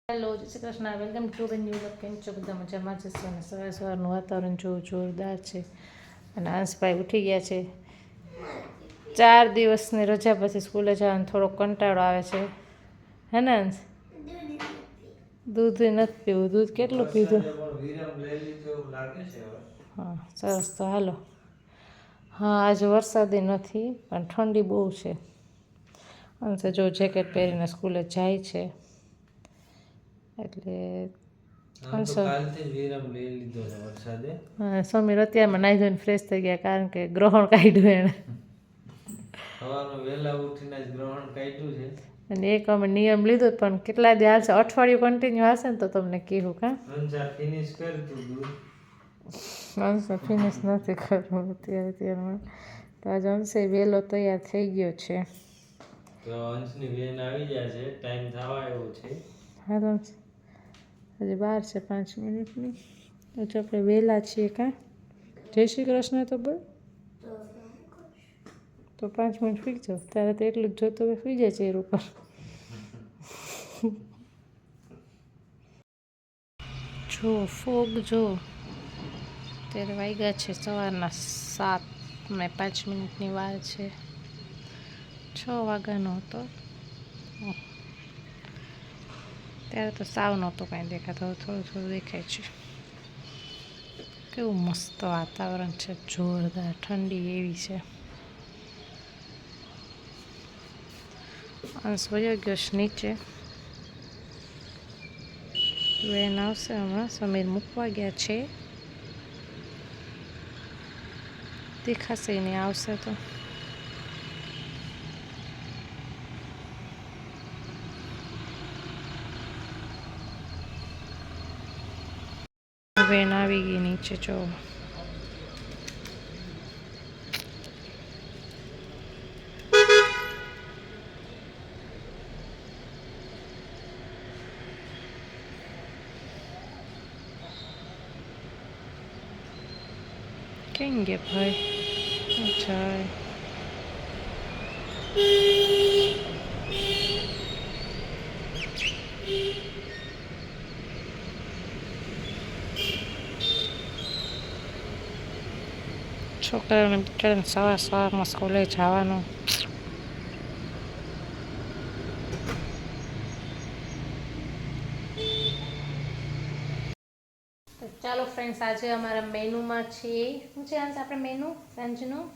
Hello, જય Shri Krishna. Welcome to the new vlog. કેમ છો બધા? મજામાં જશો અને સવાર સવારનું વાતાવરણ જોરદાર છે અને આંસભાઈ ઉઠી ગયા છે. 4 દિવસની રજા પછી સ્કૂલે જવાનો થોડો કંટાળો આવે છે, હે ને અંશ? દૂધ નથી પીવું. દૂધ કેટલું પીધું? હા, સરસ. તો હાલો. હા, આજે વરસાદી નથી પણ ઠંડી બહુ છે. અંશે જો જેકેટ પહેરીને સ્કૂલે જાય છે એટલે સમીર અત્યારમાં નાહી ધોઈને ફ્રેશ થઈ ગયા કારણ કે ગ્રહણ કાઢ્યું એણે. અને એક અમે નિયમ લીધો પણ કેટલા દી હાલશે? અઠવાડિયું કન્ટિન્યુ હશે ને તો તમને કહેવું. અંશે ફિનિશ નથી કરવું અત્યારમાં. તો આજે અંશે વહેલો તૈયાર થઈ ગયો છે. તો અંશની વેન આવી જાય છે, ટાઈમ થવા આવ્યો છે. હા તો હજી 12 છે 5 મિનિટની. તો આપણે વહેલા છીએ કાં? જય શ્રી કૃષ્ણ તો બોલ. તો 5 મિનિટ સુઈ જાઓ. તારે તો એટલું જ જોતું હોય, સુઈ જાય ચેર ઉપર. જો ફોગ જો. ત્યારે વાગ્યા છે સવારના 7:05 વાર છે. 6 વાગ્યાનો હતો ત્યારે તો સાવ નહોતો કાંઈ દેખાતો. થોડું થોડું દેખાય છે. કેવું મસ્ત વાતાવરણ છે, જોરદાર. ઠંડી એવી છે. અંશ વયો ગયો છે નીચે. વેન આવશે હમણાં. સમીર મૂકવા ગયા છે. દેખાશે નહીં, આવશે તો. વેન આવી ગઈ નીચે. જો કેમ ગયા ભાઈ? અચ્છા, છોકરાઓને બિચારાને સવારમાં સ્કૂલે જવાનું. તો ચાલો ફ્રેન્ડ્સ, આજે અમારા મેનુમાં છે શું છે? આજે આપણે મેનુ સાંજનું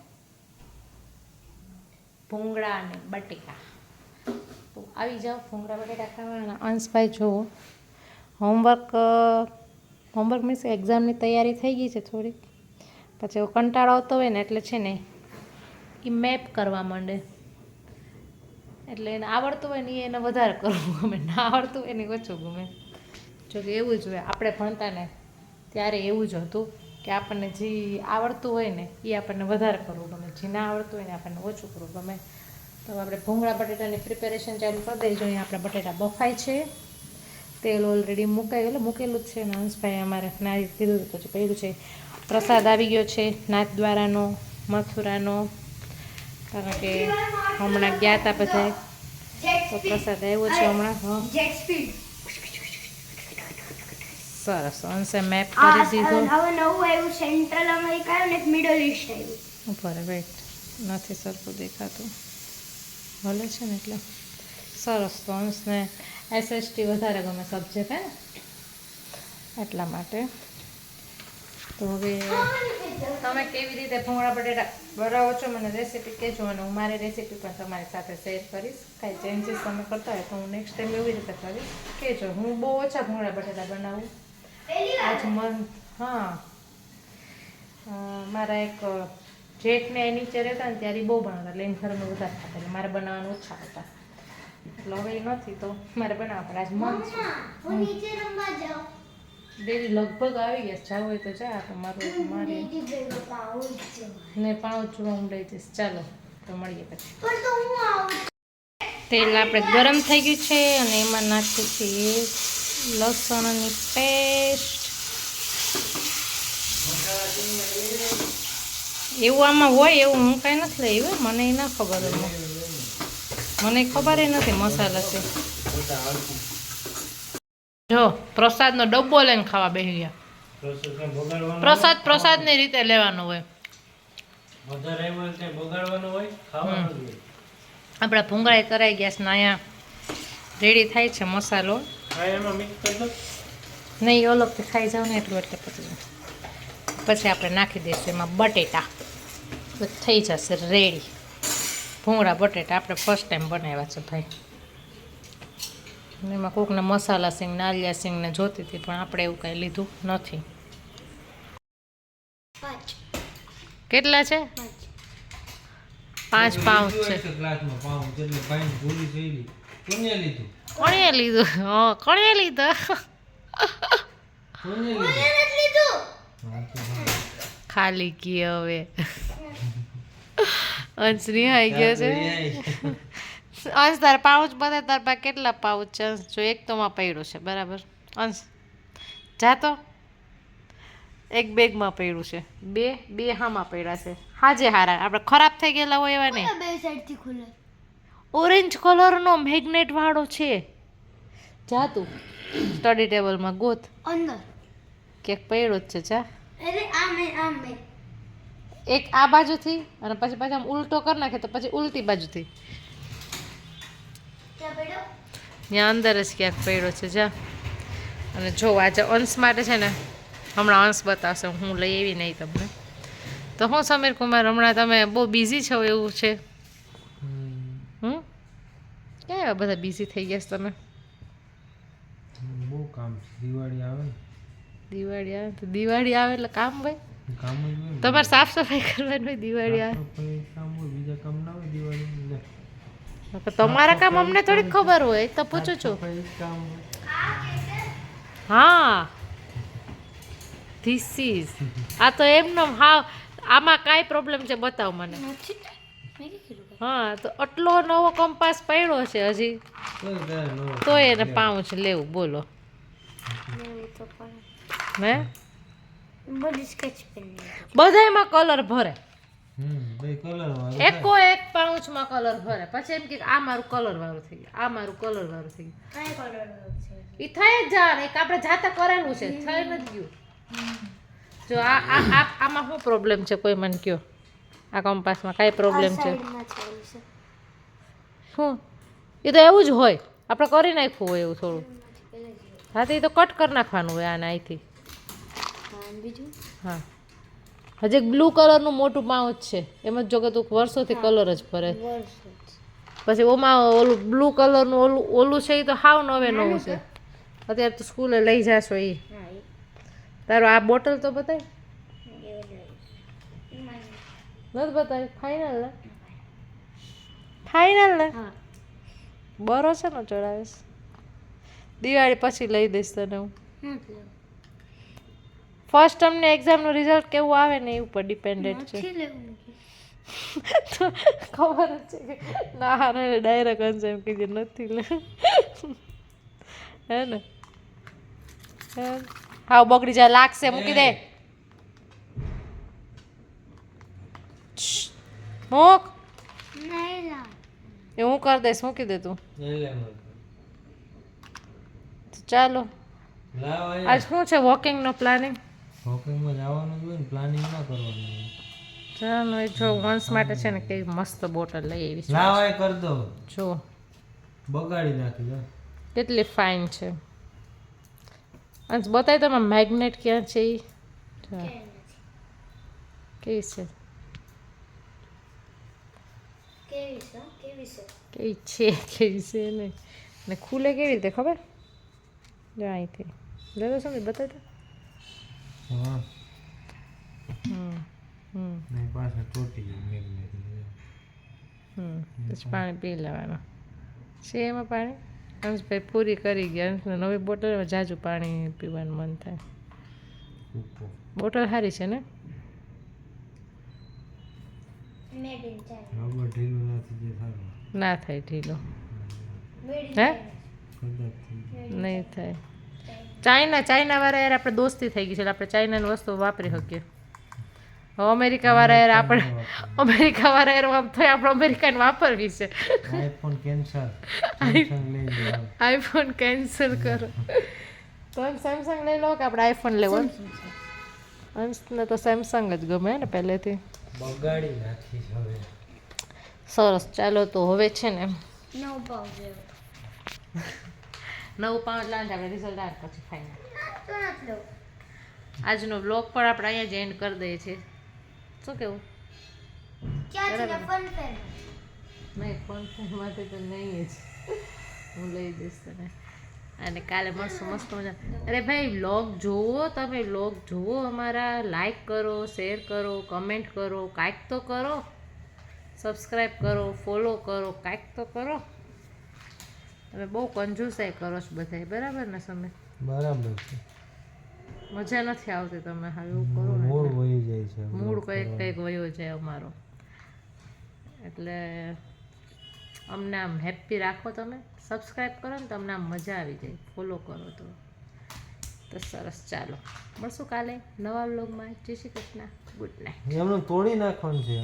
ભૂંગળા અને બટેકા. તો આવી જાઓ ભૂંગળા બટેકા ખાવાના. અંશભાઈ જુઓ, હોમવર્ક મીન્સ એક્ઝામની તૈયારી થઈ ગઈ છે થોડીક. પછી એવો કંટાળો આવતો હોય ને એટલે છે ને એ મેપ કરવા માંડે. એટલે એને આવડતું હોય ને એને વધારે કરવું ગમે, ના આવડતું હોય ને ઓછું ગમે. જો કે એવું જ હોય, આપણે ભણતા ને ત્યારે એવું જ હતું કે આપણને જે આવડતું હોય ને એ આપણને વધારે કરવું ગમે, જે ના આવડતું હોય ને આપણને ઓછું કરવું ગમે. તો આપણે ભૂંગળા બટેટાની પ્રિપેરેશન ચાલુ કરી દઈશું. અહીંયા આપણા બટેટા બફાય છે. તેલ ઓલરેડી મૂકેલું જ છે. અને અંશભાઈ અમારે નારી કીધું પછી કહ્યું છે પ્રસાદ આવી ગયો છે નાથદ્વારાનો, મથુરાનો, કારણ કે હમણાં ગયા હતા બધા. તો પ્રસાદ આવ્યો છે હમણાં. સરસ. અંશે મેપ કરી દીધો. હવે નવું આવ્યું સેન્ટ્રલ અમેરિકા અને મિડલ ઈસ્ટ આવ્યું. ઉપર વેટ નથી સરખું દેખાતું, ભલે છે ને એટલે સરસ. તો અંશને SST વધારે ગમે સબ્જેક્ટ, હે ને, એટલા માટે. તો હવે તમે કેવી રીતે ભૂંગળા બટેટા બનાવો છો મને રેસીપી કહેજો, અને હું મારી રેસીપી પણ તમારી સાથે શેર કરીશ. કાંઈ ચેન્જીસ તમે કરતા હોય તો હું નેક્સ્ટ ટાઈમ એવી રીતે કરીશ, કહેજો. હું બહુ ઓછા ભૂંગળા બટેટા બનાવું આજ હા, મારા એક જેઠને એ નીચે રહેતા ને ત્યારે બહુ બનાવતા, એટલે એની ઘરમાં વધારે ખાતા, એટલે મારે બનાવવાનું ઓછા હતા. એટલે હવે નથી તો મારે બનાવવા પડે. આજ મન ડેલી લગભગ આવી ગયા. જવું હોય તો જા, તો મારે ને પાઉં જોવા હું લઈ જઈશ. ચાલો તો મળીએ પછી. તેલ આપણે ગરમ થઈ ગયું છે અને એમાં નાખ્યું છે લસણની પેસ્ટ. એવું આમાં હોય એવું હું કાંઈ નથી લઈ આવ્યું, મને ના ખબર હોય. મને ખબર નથી મસાલા છે. જો પ્રસાદનો ડબ્બો લઈને ખાવા બેસી ગયા. પ્રસાદની રીતે લેવાનો હોય. આપણા ભૂંગળા કરાઈ ગયા છે ને અહીંયા રેડી થાય છે મસાલો. નહીં અલગથી ખાઈ જાવ ને એટલું એટલે પછી આપણે નાખી દઈશું એમાં બટેટા. તો થઈ જશે રેડી ભૂંગળા બટેટા. આપણે ફર્સ્ટ ટાઈમ બનાવ્યા છે ભાઈ. એમાં કોકને મસાલા સિંગ નાલિયા સિંગને જોતી હતી પણ આપણે એવું કાંઈ લીધું નથી. કેટલા છે? 5 પાઉચ છે. કોણે લીધું? હા કોણે લીધું? ખાલી કી હવે અંશ રિહાઈ ગયો છે. અંશ તારા પાઉચ બધા તાર પાસે કેટલા પાઉચ છે? અંશ જો એક તો માં પડ્યો છે બરાબર. અંશ જાતો એક બેગમાં પડ્યું છે. બે હામાં પડ્યા છે. હાજે હારા આપણે ખરાબ થઈ ગયેલા હોય એવા નહીં. બે સાઈડથી ખુલે. ઓરેન્જ કલરનો મેગ્નેટ વાળો છે. જા તું સ્ટડી ટેબલમાં ગોત. અંદર કેક પડ્યો જ છે. જા અરે આમ એક આ બાજુથી અને પછી આમ ઉલટો કરી નાખે તો પછી ઉલટી બાજુથી ક્યાં પડ્યો? ત્યાં અંદર જ ક્યાંક પડ્યો છે. જા અને જો આજે અંશ માટે છે ને હમણાં અંશ બતાવશે. હું લઈ એવી નહીં તમને. તો હું સમીર કુમાર હમણાં તમે બહુ બિઝી છો એવું છે? ક્યાં એવા બધા બિઝી થઈ ગયા છો તમે? બહુ કામ છે. દિવાળી આવે ને. દિવાળી આવે એટલે કામ ભાઈ. કામ જ હોય. તમારે સાફ સફાઈ કરવાની હોય દિવાળી આવે. કામ હોય બીજા કામ ના હોય દિવાળી. તમારા કામ અમને થોડી ખબર હોય તો પૂછું છું. કામ હા ધીસ ઇઝ આ તો એમનો હા. આમાં કાંઈ પ્રોબ્લેમ છે બતાવ મને. હા તો આટલો નવો કંપાસ પડ્યો છે હજી તો એને પાઉચ લેવું બોલો. હે બધી સ્કેચ પેન બધાયમાં કલર ભરે. કલર એકો એક પાઉચમાં કલર ભરે પછી એમ કે આ મારું કલર વાળું થઈ ગયું આ મારું કલર વાળું થઈ ગયું. કાંઈ કલર છે એ થઈ જ જાય એક આપણે જાતે કરેલું છે થઈ નથી ગયું. જો આમાં શું પ્રોબ્લેમ છે કોઈ મને કયો? આ કંપાસમાં કાંઈ પ્રોબ્લેમ છે? શું એ તો એવું જ હોય. આપણે કરી નાખવું હોય એવું થોડું. હા તો એ તો કટ કરી નાખવાનું હોય આને અહીંથી. હા હજી એક બ્લુ કલરનું મોટું પાઉચ છે એમાં જ જો કે તું વર્ષોથી કલર જ ભરે. પછી ઓમાં ઓલું બ્લુ કલરનું ઓલું છે એ તો હાવ નવે નવું છે. અત્યારે તો સ્કૂલે લઈ જાશો એ. તારો આ બોટલ તો બતાય. નથી બતાવી? ફાઇનલ ને? ફાઇનલ ને? બરો છે ને ચડાવીશ. દિવાળી પછી લઈ દઈશ તને હું. ફર્સ્ટ ટર્મને એક્ઝામનું રિઝલ્ટ કેવું આવે ને એ ઉપર ડિપેન્ડેન્ટ છે. તો ખબર જ છે કે ના ડાયરેક્ટ અંશ એમ કીધે નથી લે હે ને. હા બગડી જાય લાગશે મૂકી દે. મૂક એ હું કરી દઈશ મૂકી દે તું. ચાલો આજ શું છે વોકિંગનો પ્લાનિંગ? વોકિંગમાં જવાનું જ હોય ને પ્લાનિંગ ના કરવાનું. ચાલો એ જો વંશ માટે છે ને કેવી મસ્ત બોટલ લઈ આવી છે. લાવાય કર દો. જો બગાડી નાખી દો. કેટલી ફાઇન છે. અંશ બતાવી તમે મેગ્નેટ ક્યાં છે એ કેવી છે? કેવી છે નહીં ને ખુલે કેવી રીતે ખબર? જો અહીંથી લેવો છો ને બતાવી. હા નહીં પાછા ચોટી ગયું મેગ્નેટ. પછી પાણી પી લેવાનું છે એમાં પાણી. અંશભાઈ પૂરી કરી ગયા. અંશને નવી બોટલમાં જાજુ પાણી પીવાનું મન થાય. બોટલ સારી છે ને? રબર ઢીલું ના થઈ જાય સારું. ના થાય ઢીલો. હે નહીં થાય. ચાઇના વાળા યાર આપણે દોસ્તી થઈ ગઈ છે એટલે આપણે ચાઇનાની વસ્તુ વાપરી શકીએ. અમેરિકા વાળા યાર આપણે અમેરિકા વાળા યાર આમ થાય આપણે અમેરિકાને વાપરવી છે. IPhone cancel. આઈફોન કેન્સલ કરો. તો એમ સેમસંગ લઈ લો કે આપણે આઈફોન લેવો અંશને તો સેમસંગ જ ગમે ને પહેલેથી બગાડી નાખી છે હવે. સરસ ચાલો તો હવે છે ને 9 પાવ જેવો 9 પાઉન્ડ લાંચ આપણે રિઝલ્ટ આવે પછી ફાઇનલ તો નથી લો આજનો બ્લોગ પણ આપણે અહીંયા જ એન્ડ કરી દઈએ છીએ શું કેવું ક્યાં છે બરાબર. ફન ફેર નહીં ફોન માટે તો નહીં જ હું લઈ દઈશ તને અને કાલે મળશું મસ્ત મજા અરે ભાઈ વ્લોગ જુઓ તમે વ્લોગ જુઓ અમારા લાઈક કરો શેર કરો કમેન્ટ કરો કાંઈક તો કરો સબસ્ક્રાઈબ કરો ફોલો કરો કાંઈક તો કરો તમે બહુ કંજૂસાઈ કરો છો બધાય બરાબર ને સમય બરાબર છે. મજા નથી આવતી તમે હવે એવું કરો ને મૂળ એટલે. વહી જાય છે. મૂડ કંઈક વયો જાય અમારો એટલે અમને આમ હેપી રાખો તમે સબસ્ક્રાઈબ કરો ને તો અમને આમ મજા આવી જાય ફોલો કરો તો સરસ ચાલો મળશું કાલે નવા વ્લોગમાં જય શ્રી કૃષ્ણ ગુડ નાઇટ એમનું તોડી નાખવાનું છે.